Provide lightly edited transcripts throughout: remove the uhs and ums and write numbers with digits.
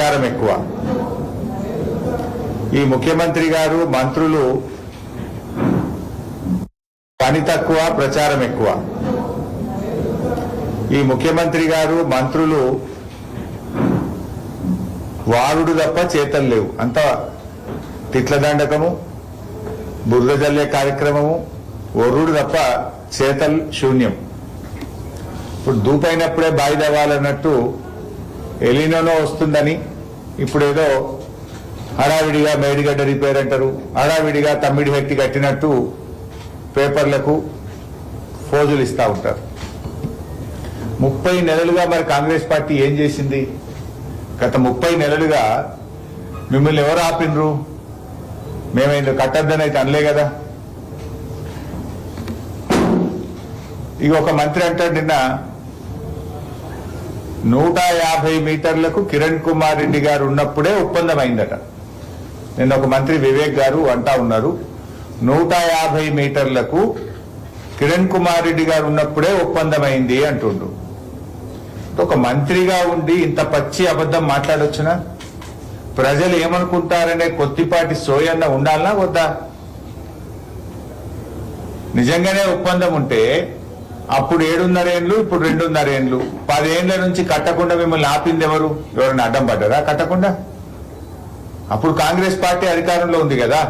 ప్రచారం ఎక్కువ. ఈ ముఖ్యమంత్రి గారు మంత్రులు పని తక్కువ, ప్రచారం ఎక్కువ. ఈ ముఖ్యమంత్రి గారు మంత్రులు వారుడు తప్ప చేతలు లేవు. అంత తిట్ల దండకము, బురద జల్లే కార్యక్రమము, ఒర్రుడు తప్ప చేతలు శూన్యం. ఇప్పుడు దూపైనప్పుడే బాయి తవ్వాలన్నట్టు ఎలినోనో వస్తుందని ఇప్పుడేదో హడావిడిగా మేడిగడ్డ రిపేర్ అంటారు, హడావిడిగా తమ్మిడి హెట్టి కట్టినట్టు పేపర్లకు ఫోజులు ఇస్తూ ఉంటారు. 30 నెలలుగా మరి కాంగ్రెస్ పార్టీ ఏం చేసింది? గత 30 నెలలుగా మిమ్మల్ని ఎవరు ఆపినరు? మేమైందో కట్టద్దని అయితే అనలే కదా. ఇక ఒక మంత్రి అంటాడు, నిన్న 150 మీటర్లకు కిరణ్ కుమార్ రెడ్డి గారు ఉన్నప్పుడే ఒప్పందం అయిందట. నిన్న ఒక మంత్రి వివేక్ గారు అంటా ఉన్నారు, 150 మీటర్లకు కిరణ్ కుమార్ రెడ్డి గారు ఉన్నప్పుడే ఒప్పందం అయింది అంటుండు. ఒక మంత్రిగా ఉండి ఇంత పచ్చి అబద్ధం మాట్లాడొచ్చునా? ప్రజలు ఏమనుకుంటారనే కొద్దిపాటి సోయన్న ఉండాలనా వద్దా? నిజంగానే ఒప్పందం ఉంటే అప్పుడు 7.5 ఏళ్ళు, ఇప్పుడు 2.5 ఏళ్ళు, 10 ఏళ్ల నుంచి కట్టకుండా మిమ్మల్ని ఆపింది ఎవరు? ఎవరైనా అడ్డం పడ్డారా కట్టకుండా? అప్పుడు కాంగ్రెస్ పార్టీ అధికారంలో ఉంది కదా.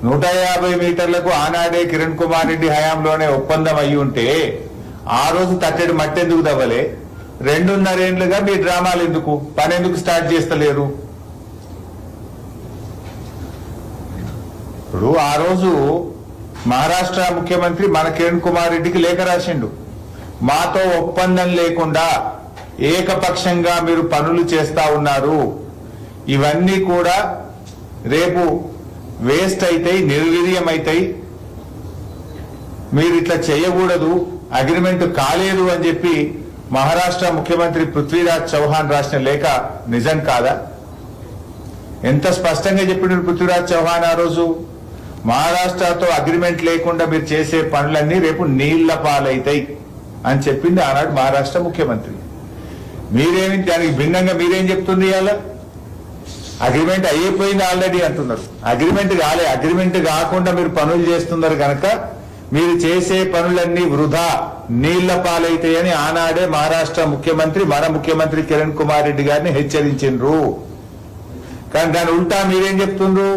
150 మీటర్లకు ఆనాడే కిరణ్ కుమార్ రెడ్డి హయాంలోనే ఒప్పందం అయ్యి ఉంటే ఆ రోజు తట్టెడు మట్టెందుకు తవ్వలే? 2.5 ఏళ్లుగా మీ డ్రామాలు ఎందుకు? పని ఎందుకు స్టార్ట్ చేస్తలేరు? ఇప్పుడు ఆ రోజు మహారాష్ట్ర ముఖ్యమంత్రి మన కిరణ్ కుమార్ రెడ్డికి లేఖ రాసిండు, మాతో ఒప్పందం లేకుండా ఏకపక్షంగా మీరు పనులు చేస్తా ఉన్నారు, ఇవన్నీ కూడా రేపు వేస్ట్ అయితాయి, నిర్వీర్యం అవుతాయి, మీరు ఇట్లా చేయకూడదు, అగ్రిమెంట్ కాలేదు అని చెప్పి మహారాష్ట్ర ముఖ్యమంత్రి పృథ్వీరాజ్ చౌహాన్ రాసిన లేఖ నిజం కాదా? ఎంత స్పష్టంగా చెప్పిన పృథ్వీరాజ్ చౌహాన్ ఆ రోజు, మహారాష్ట్రతో అగ్రిమెంట్ లేకుండా మీరు చేసే పనులన్నీ రేపు నీళ్ల పాలైతాయి అని చెప్పింది ఆనాడు మహారాష్ట్ర ముఖ్యమంత్రి. మీరేమి దానికి భిన్నంగా మీరేం చెప్తుంది? ఇవాళ అగ్రిమెంట్ అయిపోయింది ఆల్రెడీ అంటున్నారు. అగ్రిమెంట్ కాలే, అగ్రిమెంట్ కాకుండా మీరు పనులు చేస్తున్నారు కనుక మీరు చేసే పనులన్నీ వృధా, నీళ్ల పాలైతాయని ఆనాడే మహారాష్ట్ర ముఖ్యమంత్రి మన ముఖ్యమంత్రి కిరణ్ కుమార్ రెడ్డి గారిని హెచ్చరించిండ్రు. కానీ దాని ఉల్టా మీరేం చెప్తుండ్రు?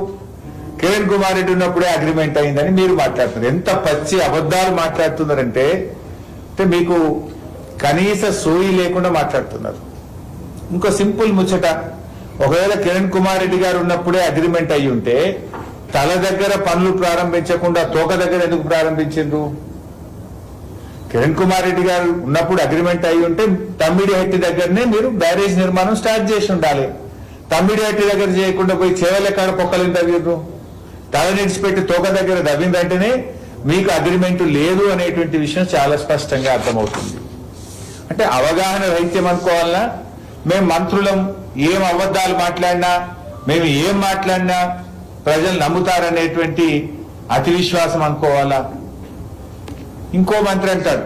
కిరణ్ కుమార్ రెడ్డి ఉన్నప్పుడే అగ్రిమెంట్ అయిందని మీరు మాట్లాడుతున్నారు. ఎంత పచ్చి అబద్ధాలు మాట్లాడుతున్నారంటే మీకు కనీస సోయి లేకుండా మాట్లాడుతున్నారు. ఇంకో సింపుల్ ముచ్చట, ఒకవేళ కిరణ్ కుమార్ రెడ్డి గారు ఉన్నప్పుడే అగ్రిమెంట్ అయ్యి ఉంటే తల దగ్గర పనులు ప్రారంభించకుండా తోక దగ్గర ఎందుకు ప్రారంభించిండ్రు? కిరణ్ కుమార్ రెడ్డి గారు ఉన్నప్పుడు అగ్రిమెంట్ అయ్యి ఉంటే తమ్మిడిహట్టి దగ్గరనే మీరు బ్యారేజ్ నిర్మాణం స్టార్ట్ చేసి ఉండాలి. తమ్మిడిహట్టి దగ్గర చేయకుండా పోయి చేవల కాడ పొక్కలు తవ్విండ్రు. తల నిడిచిపెట్టి తోక దగ్గర తవ్విందంటేనే మీకు అగ్రిమెంట్ లేదు అనేటువంటి విషయం చాలా స్పష్టంగా అర్థమవుతుంది. అంటే అవగాహన రహిత్యం అనుకోవాలన్నా, మేము మంత్రులం ఏం అబద్ధాలు మాట్లాడినా, మేము ఏం మాట్లాడినా ప్రజలు నమ్ముతారనేటువంటి అతి విశ్వాసం అనుకోవాలా? ఇంకో మంత్రి అంటాడు,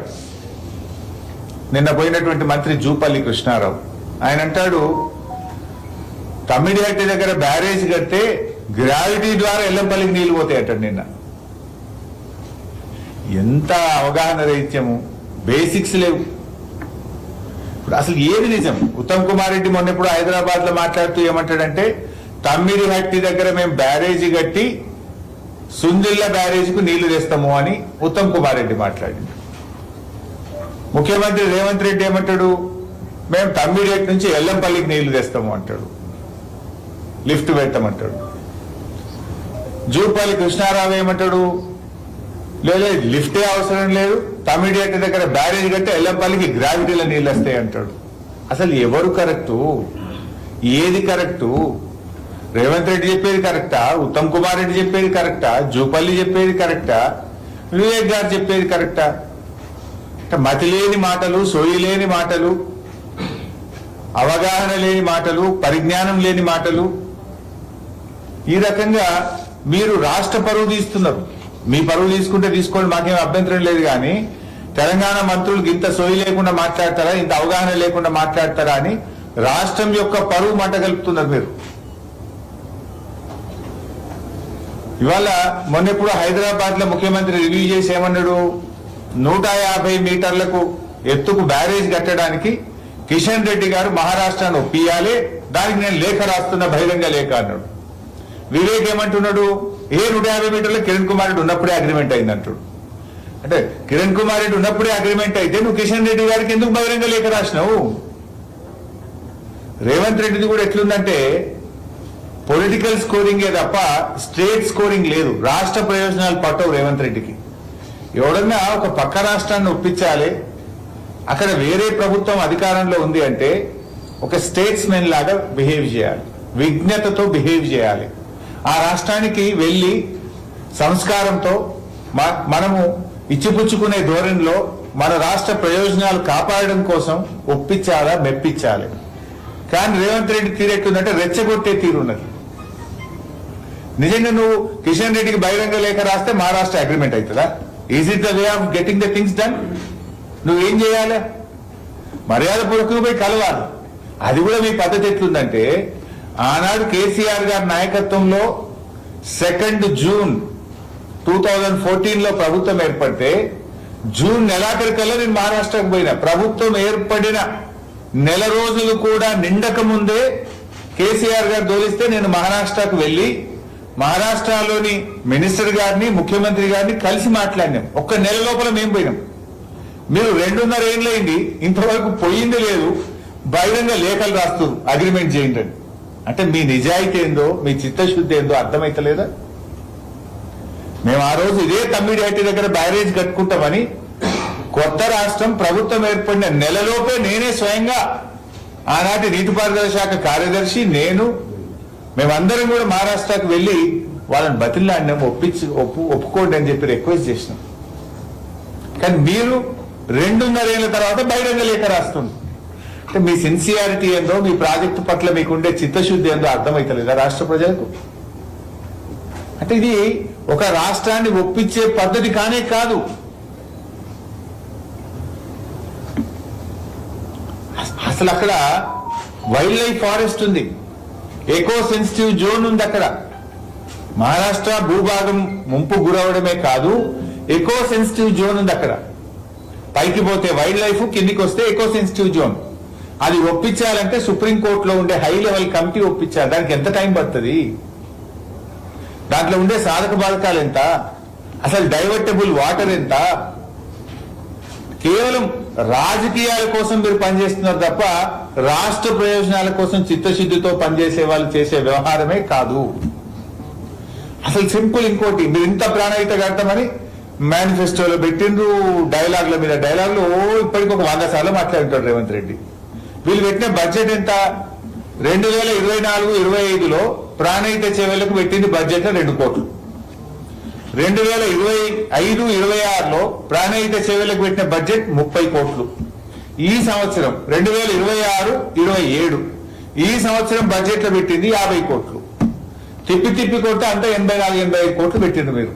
నిన్న పోయినటువంటి మంత్రి జూపల్లి కృష్ణారావు, ఆయన అంటాడు తమ్మిడిహట్టి దగ్గర బ్యారేజ్ కడితే గ్రావిటీ ద్వారా ఎల్లంపల్లికి నీళ్లు పోతాయి అంటాడు. నిన్న ఎంత అవగాహన రహిత్యము, బేసిక్స్ లేవు. ఇప్పుడు అసలు ఏది నిజం? ఉత్తమ్ కుమార్ రెడ్డి మొన్న ఇప్పుడు హైదరాబాద్ లో మాట్లాడుతూ ఏమంటాడంటే తమ్మిడిహట్టి దగ్గర మేము బ్యారేజీ కట్టి సుందిల్ల బ్యారేజీకు నీళ్లు తెస్తాము అని ఉత్తమ్ కుమార్ రెడ్డి మాట్లాడింది. ముఖ్యమంత్రి రేవంత్ రెడ్డి ఏమంటాడు, మేము తమ్మిడిహట్టి నుంచి ఎల్లంపల్లికి నీళ్లు తెస్తాము అంటాడు, లిఫ్ట్ పెడతామంటాడు. జూపల్లి కృష్ణారావు ఏమంటాడు, లేదు లిఫ్టే అవసరం లేదు, తమ్మిడిహట్టి దగ్గర బ్యారేజ్ కట్టి ఎల్లంపల్లికి గ్రావిటీలో నీళ్ళు వస్తాయి అంటాడు. అసలు ఎవరు కరెక్టు? ఏది కరెక్టు? రేవంత్ రెడ్డి చెప్పేది కరెక్టా? ఉత్తమ్ కుమార్ రెడ్డి చెప్పేది కరెక్టా? జూపల్లి చెప్పేది కరెక్టా? వివేక్ గారు చెప్పేది కరెక్టా? మతి లేని మాటలు, సోయి లేని మాటలు, అవగాహన లేని మాటలు, పరిజ్ఞానం లేని మాటలు, ఈ రకంగా మీరు రాష్ట్ర పరువు తీస్తున్నారు. మీ పరువు తీసుకుంటే తీసుకోండి, మాకేం అభ్యంతరం లేదు. కానీ తెలంగాణ మంత్రులకు ఇంత సోయి లేకుండా మాట్లాడతారా, ఇంత అవగాహన లేకుండా మాట్లాడతారా అని రాష్ట్రం యొక్క పరువు మంట కలుపుతున్నారు మీరు. ఇవాళ మొన్నెప్పుడు హైదరాబాద్ లో ముఖ్యమంత్రి రివ్యూ చేసి ఏమన్నాడు, 150 మీటర్లకు ఎత్తుకు బ్యారేజ్ కట్టడానికి కిషన్ రెడ్డి గారు మహారాష్ట్రను ఒప్పియాలి, దానికి నేను లేఖ రాస్తున్న బహిరంగ లేఖ అన్నాడు. వివేక్ ఏమంటున్నాడు, 150 మీటర్ల కిరణ్ కుమార్ రెడ్డి ఉన్నప్పుడే అగ్రిమెంట్ అయింది అంటాడు. అంటే కిరణ్ కుమార్ రెడ్డి ఉన్నప్పుడే అగ్రిమెంట్ అయితే నువ్వు కిషన్ రెడ్డి గారికి ఎందుకు బహిరంగ లేఖ రాసినావు? రేవంత్ రెడ్డిది కూడా ఎట్లుందంటే పొలిటికల్ స్కోరింగే తప్ప స్టేట్ స్కోరింగ్ లేదు. రాష్ట్ర ప్రయోజనాలు పట్టవు రేవంత్ రెడ్డికి. ఎవడన్నా ఒక పక్క రాష్ట్రాన్ని ఒప్పించాలి, అక్కడ వేరే ప్రభుత్వం అధికారంలో ఉంది అంటే ఒక స్టేట్స్ మెన్ లాగా బిహేవ్ చేయాలి, విజ్ఞతతో బిహేవ్ చేయాలి. ఆ రాష్ట్రానికి వెళ్ళి సంస్కారంతో మనము ఇచ్చిపుచ్చుకునే ధోరణిలో మన రాష్ట్ర ప్రయోజనాలు కాపాడడం కోసం ఒప్పించాలా, మెప్పించాలి. కానీ రేవంత్ రెడ్డి తీరెట్టుందంటే రెచ్చగొట్టే తీరున్నది. నిజంగా నువ్వు కిషన్ రెడ్డికి బహిరంగ లేఖ రాస్తే మహారాష్ట్ర అగ్రిమెంట్ అవుతుందా? Is it the way of getting the things done? నువ్వేం చేయాలి? మర్యాద పూర్వకంగా పోయి కలవాలి. అది కూడా మీ పద్ధతి ఎట్లుందంటే, ఆనాడు కేసీఆర్ గారి నాయకత్వంలో 2 జూన్ 2014 ప్రభుత్వం ఏర్పడితే జూన్ నెలాఖరికల్లా నేను మహారాష్ట్రకు పోయినా. ప్రభుత్వం ఏర్పడిన నెల రోజులు కూడా నిండక ముందే కేసీఆర్ గారు దోలిస్తే నేను మహారాష్ట్రకు వెళ్లి మహారాష్ట్రలోని మినిస్టర్ గారిని, ముఖ్యమంత్రి గారిని కలిసి మాట్లాడినాం. ఒక్క నెల లోపల మేము పోయినాం. మీరు 2.5 ఏళ్ళైంది, ఇంతవరకు పోయింది లేదు, బహిరంగ లేఖలు రాస్తారు అగ్రిమెంట్ చేయండి అని. అంటే మీ నిజాయితీ ఏందో, మీ చిత్తశుద్ధి ఏందో అర్థమైతలేదా? మేము ఆ రోజు ఇదే తమ్మిడిహట్టి దగ్గర బ్యారేజ్ కట్టుకుంటామని కొత్త రాష్ట్రం ప్రభుత్వం ఏర్పడిన నెలలోపే నేనే స్వయంగా ఆనాటి నీటిపారుదల శాఖ కార్యదర్శి మేమందరం కూడా మహారాష్ట్రకు వెళ్లి వాళ్ళని బతిలాడినాం, ఒప్పుకోండి అని చెప్పి రిక్వెస్ట్ చేసినాం. కానీ మీరు 2.5 ఏళ్ల తర్వాత బహిరంగ లేఖ రాస్తుంది. అంటే మీ సిన్సియారిటీ ఏందో, మీ ప్రాజెక్టు పట్ల మీకుండే చిత్తశుద్ధి ఏందో అర్థమైతలేదా రాష్ట్ర ప్రజలకు? అంటే ఇది ఒక రాష్ట్రాన్ని ఒప్పించే పద్ధతి కానే కాదు. అసలు అక్కడ వైల్డ్ లైఫ్ ఫారెస్ట్ ఉంది, ఎకో సెన్సిటివ్ జోన్ ఉంది. అక్కడ మహారాష్ట్ర భూభాగం ముంపు గురవడమే కాదు, ఎకో సెన్సిటివ్ జోన్ ఉంది. అక్కడ పైకి పోతే వైల్డ్ లైఫ్, కిందికి వస్తే ఎకో సెన్సిటివ్ జోన్. అది ఒప్పించాలంటే సుప్రీంకోర్టులో ఉండే హై లెవెల్ కమిటీ ఒప్పించాలి. దానికి ఎంత టైం పడుతుంది? దాంట్లో ఉండే సాధక బాధకాలు ఎంత? అసలు డైవర్టబుల్ వాటర్ ఎంత? కేవలం రాజకీయాల కోసం మీరు పనిచేస్తున్నారు తప్ప రాష్ట్ర ప్రయోజనాల కోసం చిత్తశుద్ధితో పనిచేసే వాళ్ళు చేసే వ్యవహారమే కాదు. అసలు సింపుల్ ఇంకోటి, మీరు ఇంత ప్రాణహిత కడతామని మేనిఫెస్టోలో పెట్టిండ్రు, డైలాగుల మీద డైలాగులు ఇప్పటికి ఒక 100 సార్లు మాట్లాడుతాడు రేవంత్ రెడ్డి. వీళ్ళు పెట్టిన బడ్జెట్ ఎంత? 2024-25లో ప్రాణహిత చేవలకు పెట్టింది బడ్జెట్ 2 కోట్లు. 2025-26లో ప్రాణహిత సేవలకు పెట్టిన బడ్జెట్ 30 కోట్లు. ఈ సంవత్సరం 2026-27 ఈ సంవత్సరం బడ్జెట్ లో పెట్టింది 50 కోట్లు. తిప్పి కొట్టే అంతా 84-85 కోట్లు పెట్టింది మీరు.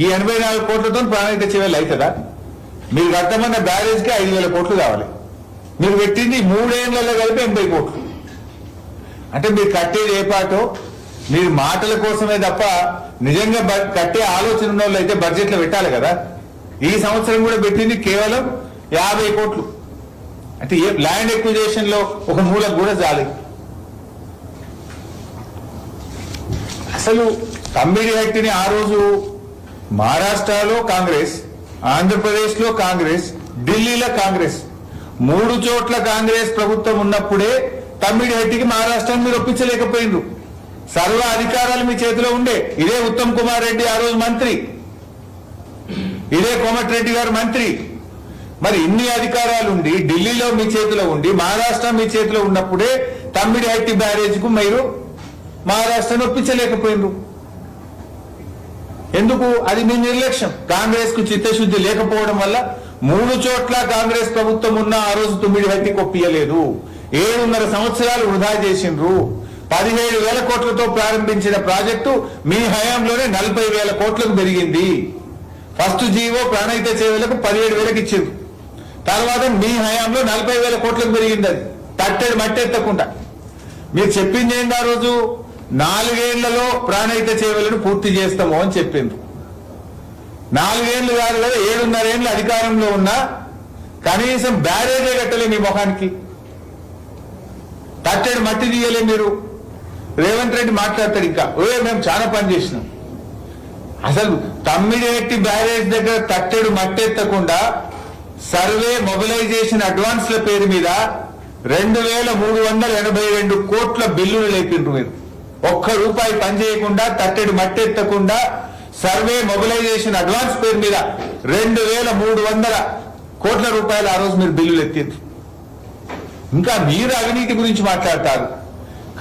ఈ 84 కోట్లతో ప్రాణహిత సేవలు అవుతుందా? మీరు కట్టమన్న బ్యారేజ్ కి 5,000 కోట్లు కావాలి. మీరు పెట్టింది 3 ఏళ్లలో కలిపి 80 కోట్లు. అంటే మీరు కట్టేది ఏ పాటో, మీరు మాటల కోసమే తప్ప నిజంగా కట్టే ఆలోచన ఉన్న వాళ్ళు అయితే బడ్జెట్ లో పెట్టాలి కదా. ఈ సంవత్సరం కూడా పెట్టింది కేవలం 50 కోట్లు. అంటే ఏ ల్యాండ్ ఎక్విజిషన్ లో ఒక మూలకు కూడా చాలు. అసలు తమ్మిడిహట్టిని ఆ రోజు మహారాష్ట్రలో కాంగ్రెస్, ఆంధ్రప్రదేశ్ లో కాంగ్రెస్, ఢిల్లీలో కాంగ్రెస్, 3 చోట్ల కాంగ్రెస్ ప్రభుత్వం ఉన్నప్పుడే తమ్మిడిహట్టికి మహారాష్ట్రాన్ని మీరు ఒప్పించలేకపోయిండ్రు. సర్వ అధికారాలు మీ చేతిలో ఉండే. ఇదే ఉత్తమ్ కుమార్ రెడ్డి ఆ రోజు మంత్రి, ఇదే కోమటిరెడ్డి గారు మంత్రి. మరి ఇన్ని అధికారాలు ఉండి, ఢిల్లీలో మీ చేతిలో ఉండి, మహారాష్ట్ర మీ చేతిలో ఉన్నప్పుడే తమ్మిడిహట్టి బ్యారేజ్ కు మీరు మహారాష్ట్రను ఒప్పించలేకపోయిండ్రు. ఎందుకు? అది మీ నిర్లక్ష్యం. కాంగ్రెస్ కు చిత్తశుద్ధి లేకపోవడం వల్ల 3 చోట్ల కాంగ్రెస్ ప్రభుత్వం ఉన్న ఆ రోజు తమ్మిడిహట్టికి ఒప్పియలేదు. 7.5 సంవత్సరాలు వృధా చేసిండ్రు. 17,000 కోట్లతో ప్రారంభించిన ప్రాజెక్టు మీ హయాంలోనే 40,000 కోట్లకు పెరిగింది. ఫస్ట్ జీవో ప్రాణహిత సేవలకు 17,000కి ఇచ్చింది. తర్వాత మీ హయాంలో 40,000 కోట్లకు పెరిగింది. అది తట్టడి మట్టి ఎత్తకుండా. మీరు చెప్పింది ఏంటి ఆ రోజు? 4 ఏళ్లలో ప్రాణహిత చేవలను పూర్తి చేస్తాము అని చెప్పిండ్రు. 4 ఏళ్లు కాదు కదా, 7.5 ఏళ్ళు అధికారంలో ఉన్నా కనీసం బ్యారేజే కట్టలే మీ ముఖానికి. తట్టడి మట్టి తీయలే మీరు. రేవంత్ రెడ్డి మాట్లాడతాడు ఇంకా, మేము చాలా పని చేసినాం. అసలు తమ్మిడిహెట్టి బ్యారేజ్ దగ్గర తట్టెడు మట్టెత్తకుండా సర్వే మొబిలైజేషన్ అడ్వాన్స్ల పేరు మీద 2,382 కోట్ల బిల్లులు లేపిండ్రు మీరు. ₹1 పని చేయకుండా, తట్టెడు మట్టెత్తకుండా సర్వే మొబిలైజేషన్ అడ్వాన్స్ పేరు మీద 2,300 కోట్ల రూపాయలు ఆ రోజు మీరు బిల్లులు ఎత్తిండ్రు. ఇంకా మీరు అవినీతి గురించి మాట్లాడతారు.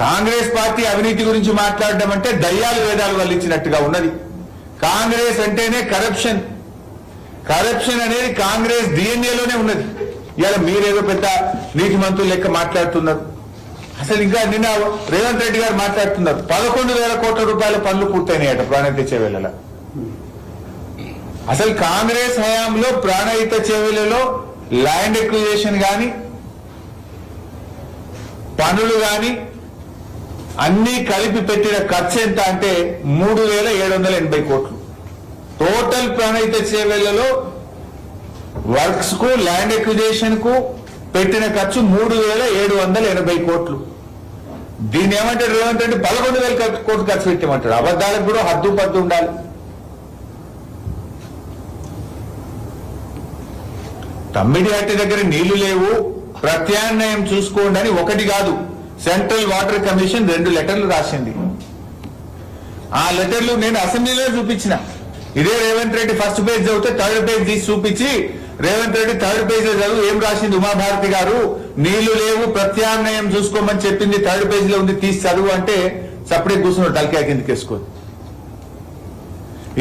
కాంగ్రెస్ పార్టీ అవినీతి గురించి మాట్లాడడం అంటే దయ్యాలు వేదాలు వల్లించినట్టుగా ఉన్నది. కాంగ్రెస్ అంటేనే కరప్షన్. కరప్షన్ అనేది కాంగ్రెస్ డిఎన్ఏలోనే ఉన్నది. ఇవాళ మీరేదో పెద్ద నీతి మంత్రులు లెక్క మాట్లాడుతున్నారు. అసలు ఇంకా నిన్న రేవంత్ రెడ్డి గారు మాట్లాడుతున్నారు 11,000 కోట్ల రూపాయల పనులు పూర్తయినాయట ప్రాణహిత చేవేళ్ల. అసలు కాంగ్రెస్ హయాంలో ప్రాణహిత చేవేళ్లలో ల్యాండ్ ఎక్విజిషన్ గాని పనులు గాని అన్ని కలిపి పెట్టిన ఖర్చు ఎంత అంటే 3,780 కోట్లు. టోటల్ ప్రాణహిత చేవేళ్లలో వర్క్స్ కు ల్యాండ్ ఎక్విజిషన్ కు పెట్టిన ఖర్చు 3,780 కోట్లు. దీన్ని ఏమంటాడు రేవంత్ రెడ్డి? 11,000 కోట్లు ఖర్చు పెట్టామంటాడు. అబద్ధాలకు కూడా హద్దు పద్దు ఉండాలి. తమ్మిడిహట్టి దగ్గర నీళ్లు లేవు, ప్రత్యామ్నాయం చూసుకోండి అని ఒకటి కాదు, సెంట్రల్ వాటర్ కమిషన్ 2 లెటర్లు రాసింది. ఆ లెటర్లు నేను అసెంబ్లీలో చూపించిన. ఇదే రేవంత్ రెడ్డి ఫస్ట్ పేజ్ చదివితే 3rd పేజ్ తీసి చూపించి, రేవంత్ రెడ్డి 3rd పేజ్ లో చదువు ఏం రాసింది ఉమాభారతి గారు, నీళ్లు లేవు ప్రత్యామ్నాయం చూసుకోమని చెప్పింది 3rd పేజ్ లో ఉంది, తీసి చదువు అంటే సపడే కూర్చున్నాడు తలకాయ కిందకి వేసుకొని.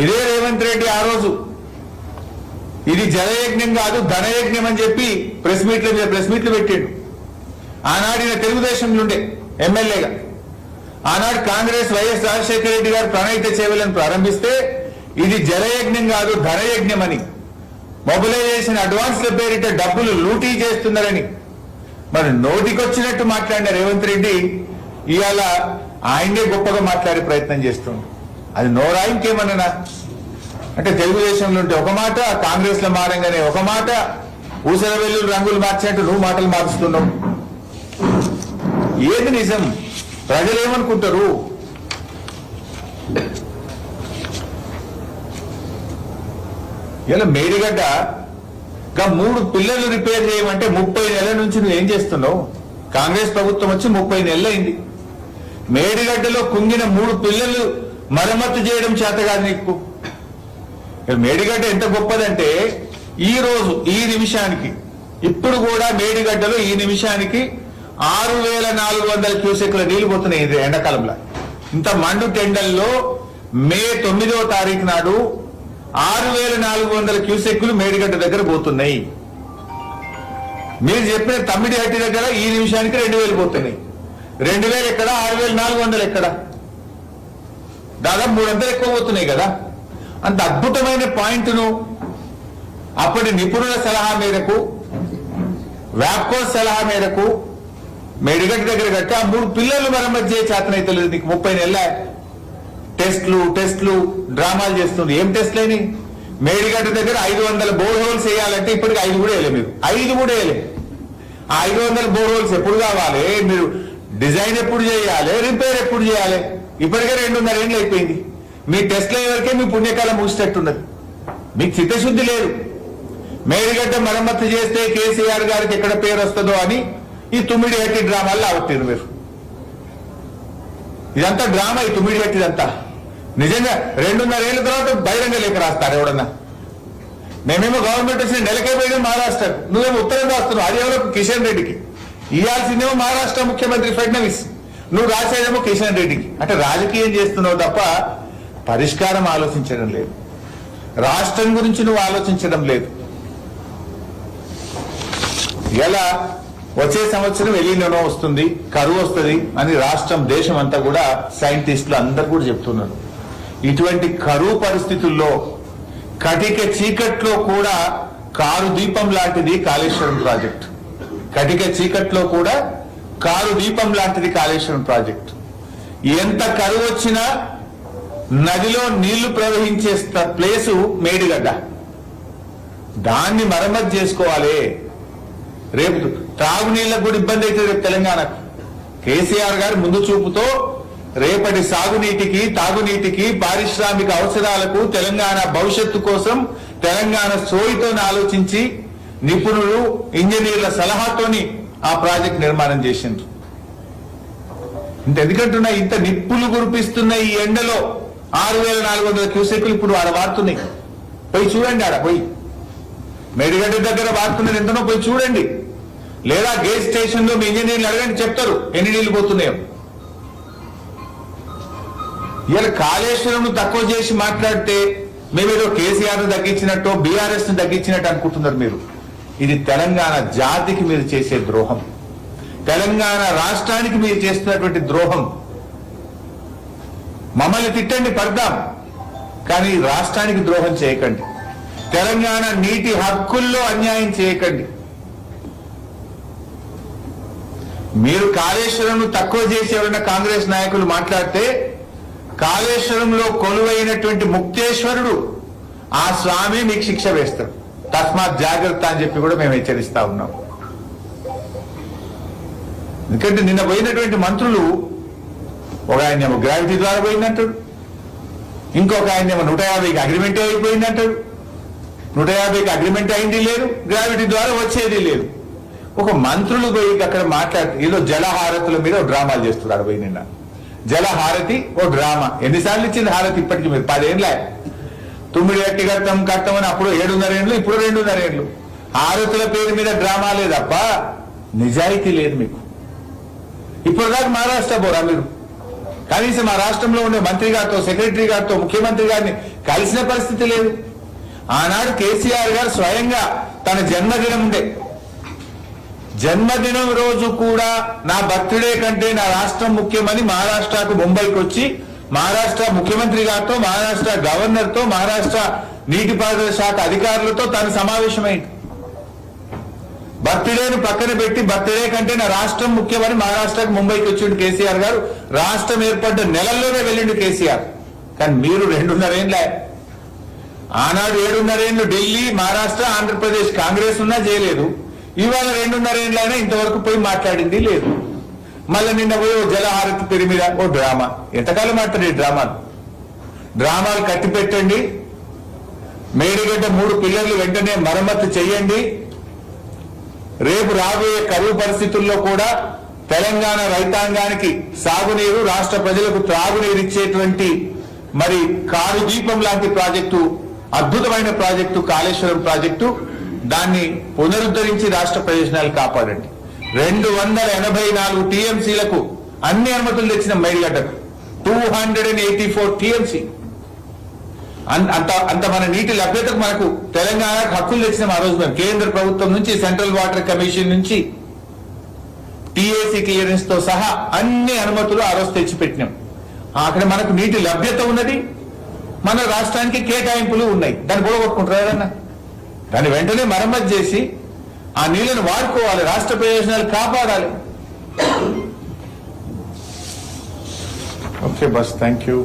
ఇదే రేవంత్ రెడ్డి ఆ రోజు ఇది జలయజ్ఞం కాదు ధనయజ్ఞం అని చెప్పి ప్రెస్ మీట్లు పెట్టాడు. ఆనాడిన తెలుగుదేశం నుండే ఎమ్మెల్యేగా ఆనాడు కాంగ్రెస్ వైఎస్ రాజశేఖర రెడ్డి గారు ప్రాణహిత చేవేళ్లను ప్రారంభిస్తే ఇది జలయజ్ఞం కాదు ధనయజ్ఞం అని, మొబిలైజేషన్ అడ్వాన్స్ల పేరిట డబ్బులు లూటీ చేస్తున్నారని మరి నోటికొచ్చినట్టు మాట్లాడిన రేవంత్ రెడ్డి ఇవాళ ఆయనే గొప్పగా మాట్లాడే ప్రయత్నం చేస్తుంది. అది నోరా ఇంకేమన్నా అంటే తెలుగుదేశంలో ఉంటే ఒక మాట, కాంగ్రెస్ లో మారంగానే ఒక మాట, ఊసల వెల్లులు రంగులు మార్చినట్టు నువ్వు మాటలు మారుస్తున్నావు. ఏది నిజం? ప్రజలు ఏమనుకుంటారు? ఇలా మేడిగడ్డ 3 పిల్లలు రిపేర్ చేయమంటే 30 నెలల నుంచి నువ్వు ఏం చేస్తున్నావు? కాంగ్రెస్ ప్రభుత్వం వచ్చి 30 నెలలు అయింది. మేడిగడ్డలో కుంగిన 3 పిల్లలు మరమ్మతు చేయడం చేత కాదు నీకు. మేడిగడ్డ ఎంత గొప్పదంటే ఈ రోజు ఈ నిమిషానికి ఇప్పుడు కూడా మేడిగడ్డలో ఈ నిమిషానికి 6,400 క్యూసెక్ల నీళ్లు పోతున్నాయి ఎండాకాలంలో. ఇంత మండు టెండల్లో మే 9వ తారీఖు నాడు 6,400 క్యూసెక్లు మేడిగడ్డ దగ్గర పోతున్నాయి. మీరు చెప్పిన తమ్మిడిహట్టి దగ్గర ఈ నిమిషానికి 2,000 పోతున్నాయి. 2,000 ఎక్కడ, 6,400 ఎక్కడ? దాదాపు 300 ఎక్కువ పోతున్నాయి కదా. అంత అద్భుతమైన పాయింట్ను అప్పటి నిపుణుల సలహా మేరకు, వ్యాప్కో సలహా మేరకు మేడిగడ్డ దగ్గర కట్టి ఆ 3 పిల్లలు మరమ్మతు చేయ చేతనైతే లేదు నీకు. 30 నెలల టెస్ట్లు డ్రామాలు చేస్తుంది. ఏం టెస్ట్లేని? మేడిగడ్డ దగ్గర 500 బోర్ హోల్స్ వేయాలంటే ఇప్పటికి 5 కూడా వేయలే మీరు. 5 కూడా వేయలే. ఆ 500 బోర్ హోల్స్ ఎప్పుడు కావాలి? మీరు డిజైన్ ఎప్పుడు చేయాలి? రిపేర్ ఎప్పుడు చేయాలి? ఇప్పటికే 2.5 ఏళ్ళు అయిపోయింది. మీ టెస్ట్ల వరకే మీ పుణ్యకాలం ముగిసేటట్టున్నది. మీకు చిత్తశుద్ధి లేదు. మేడిగడ్డ మరమ్మతు చేస్తే కేసీఆర్ గారికి ఎక్కడ పేరు వస్తుందో అని ఈ తుమ్మిడిహట్టి డ్రామాల్లో ఆవట్లేదు మీరు. ఇదంతా డ్రామా, ఈ తుమ్మిడిహట్టిదంతా. నిజంగా 2.5 ఏళ్ళ తర్వాత బహిరంగ లేఖ రాస్తారు ఎవడన్నా. మేమేమో గవర్నమెంట్ వచ్చిన నెలకే పోయినా మహారాష్ట్రకు, నువ్వేమో ఉత్తరం రాస్తున్నావు. అది ఎవరో కిషన్ రెడ్డికి ఇవ్వాల్సిందేమో మహారాష్ట్ర ముఖ్యమంత్రి ఫడ్నవీస్, నువ్వు రాసేదేమో కిషన్ రెడ్డికి. అంటే రాజకీయం చేస్తున్నావు తప్ప పరిష్కారం ఆలోచించడం లేదు. రాష్ట్రం గురించి నువ్వు ఆలోచించడం లేదు. ఇలా వచ్చే సంవత్సరం ఎలినో వస్తుంది, కరువు వస్తుంది అని రాష్ట్రం దేశం అంతా కూడా సైంటిస్టులు అందరు కూడా చెప్తున్నారు. ఇటువంటి కరువు పరిస్థితుల్లో కటిక చీకట్లో కూడా కారు దీపం లాంటిది కాళేశ్వరం ప్రాజెక్టు. కటిక చీకట్లో కూడా కారు దీపం లాంటిది కాళేశ్వరం ప్రాజెక్టు. ఎంత కరువు వచ్చినా నదిలో నీళ్లు ప్రవహించే ప్లేసు మేడిగడ్డ. దాన్ని మరమ్మతు చేసుకోవాలి. రేపు త్రాగునీళ్లకు కూడా ఇబ్బంది అయితే రేపు తెలంగాణకు. కేసీఆర్ గారు ముందు చూపుతో రేపటి సాగునీటికి, తాగునీటికి, పారిశ్రామిక అవసరాలకు, తెలంగాణ భవిష్యత్తు కోసం తెలంగాణ సోయితో ఆలోచించి నిపుణులు, ఇంజనీర్ల సలహాతోని ఆ ప్రాజెక్ట్ నిర్మాణం చేసిండ్రు. ఎందుకంటున్నా, ఇంత నిప్పులు కురిపిస్తున్న ఈ ఎండలో 6,400 క్యూసెక్లు ఇప్పుడు ఆడ వాడుతున్నాయి. పోయి చూడండి, ఆడ పోయి మేడిగడ్డ దగ్గర వాడుతున్నది ఎంతనో పోయి చూడండి. లేదా గేట్ స్టేషన్ లో మీ ఇంజనీర్లు అడగండి, చెప్తారు ఎన్ని నీళ్లు పోతున్నాయో. ఇలా కాళేశ్వరం తక్కువ చేసి మాట్లాడితే మేమేదో కేసీఆర్ ను తగ్గించినట్టు, బీఆర్ఎస్ ను తగ్గించినట్టు అనుకుంటున్నారు మీరు. ఇది తెలంగాణ జాతికి మీరు చేసే ద్రోహం, తెలంగాణ రాష్ట్రానికి మీరు చేస్తున్నటువంటి ద్రోహం. మమ్మల్ని తిట్టండి, పడదాం, కానీ రాష్ట్రానికి ద్రోహం చేయకండి. తెలంగాణ నీటి హక్కుల్లో అన్యాయం చేయకండి. మీరు కాళేశ్వరంను తక్కువ చేసి ఎవరైనా కాంగ్రెస్ నాయకులు మాట్లాడితే, కాళేశ్వరంలో కొలువైనటువంటి ముక్తేశ్వరుడు ఆ స్వామి మీకు శిక్ష వేస్తాడు. తస్మాత్ జాగ్రత్త అని చెప్పి కూడా మేము హెచ్చరిస్తా ఉన్నాం. ఎందుకంటే నిన్న పోయినటువంటి మంత్రులు, ఒక ఆయన గ్రావిటీ ద్వారా పోయిందంటాడు, ఇంకొక ఆయన 150కి అగ్రిమెంట్ అయిపోయిందంటాడు. 150కి అగ్రిమెంట్ అయింది లేదు, గ్రావిటీ ద్వారా వచ్చేది లేదు. ఒక మంత్రులు పోయి అక్కడ మాట్లాడుతూ ఏదో జలహారతుల మీద డ్రామాలు చేస్తున్నారు. పోయి నిన్న జలహారతి ఓ డ్రామా. ఎన్నిసార్లు ఇచ్చింది హారతి ఇప్పటికి? మీరు 10 ఏళ్ళ తుమ్మిడి గట్టి కట్టమని అప్పుడు 7.5 ఏళ్ళు, ఇప్పుడు 2.5 ఏళ్ళు. హారతుల పేరు మీద డ్రామా లేదప్ప నిజాయితీ లేదు మీకు. ఇప్పుడు దాకా మహారాష్ట్ర పోరా మీరు? కనీసం మా రాష్ట్రంలో ఉండే మంత్రి గారితో, సెక్రటరీ గారితో, ముఖ్యమంత్రి గారిని కలిసిన పరిస్థితి లేదు. ఆనాడు కేసీఆర్ గారు స్వయంగా తన జన్మదినం ఉండే, జన్మదినం రోజు కూడా నా బర్త్డే కంటే నా రాష్ట్రం ముఖ్యమని మహారాష్ట్రకు ముంబైకి వచ్చి మహారాష్ట్ర ముఖ్యమంత్రి గారితో, మహారాష్ట్ర గవర్నర్ తో, మహారాష్ట్ర నీటిపారుదల శాఖ అధికారులతో తన సమావేశమైంది. బర్త్డేను పక్కన పెట్టి బర్త్డే కంటే నా రాష్ట్రం ముఖ్యమని మహారాష్ట్రకు ముంబైకి వచ్చిండు కేసీఆర్ గారు. రాష్ట్రం ఏర్పడ్డ నెలల్లోనే వెళ్ళిండు కేసీఆర్. కానీ మీరు 2.5 ఏళ్ళే. ఆనాడు 7.5 ఏళ్ళు ఢిల్లీ, మహారాష్ట్ర, ఆంధ్రప్రదేశ్ కాంగ్రెస్ ఉన్నా చేయలేదు. ఇవాళ 2.5 ఏళ్ళైనా ఇంతవరకు పోయి మాట్లాడింది లేదు. మళ్ళీ నిన్న పోయి ఓ జలహారతి పేరు మీద ఓ డ్రామా. ఎంతకాలం ఆడతారు ఈ డ్రామాలు? డ్రామాలు కట్టి పెట్టండి. మేడిగడ్డ 3 పిల్లర్లు వెంటనే మరమ్మతు చేయండి. రేపు రాబోయే కరువు పరిస్థితుల్లో కూడా తెలంగాణ రైతాంగానికి సాగునీరు, రాష్ట్ర ప్రజలకు త్రాగునీరు ఇచ్చేటువంటి మరి కారు దీపం లాంటి ప్రాజెక్టు, అద్భుతమైన ప్రాజెక్టు కాళేశ్వరం ప్రాజెక్టు. దాన్ని పునరుద్ధరించి రాష్ట్ర ప్రయోజనాలు కాపాడండి. 284 టీఎంసీలకు అన్ని అనుమతులు తెచ్చిన మేడిగడ్డకు 284 టీఎంసీ. అంత మన నీటి లభ్యతకు మనకు తెలంగాణకు హక్కులు తెచ్చిన ఆ రోజు మేము కేంద్ర ప్రభుత్వం నుంచి, సెంట్రల్ వాటర్ కమిషన్ నుంచి టీఏసీ క్లియరెన్స్ తో సహా అన్ని అనుమతులు ఆ రోజు తెచ్చిపెట్టినాం. అక్కడ మనకు నీటి లభ్యత ఉన్నది, మన రాష్ట్రానికి కేటాయింపులు ఉన్నాయి. దాన్ని కూడా కొట్టుకుంటారు ఎవరన్నా? దాన్ని వెంటనే మరమ్మతు చేసి ఆ నీళ్లను వాడుకోవాలి, రాష్ట్ర ప్రయోజనాలు కాపాడాలి. Okay bus, thank you.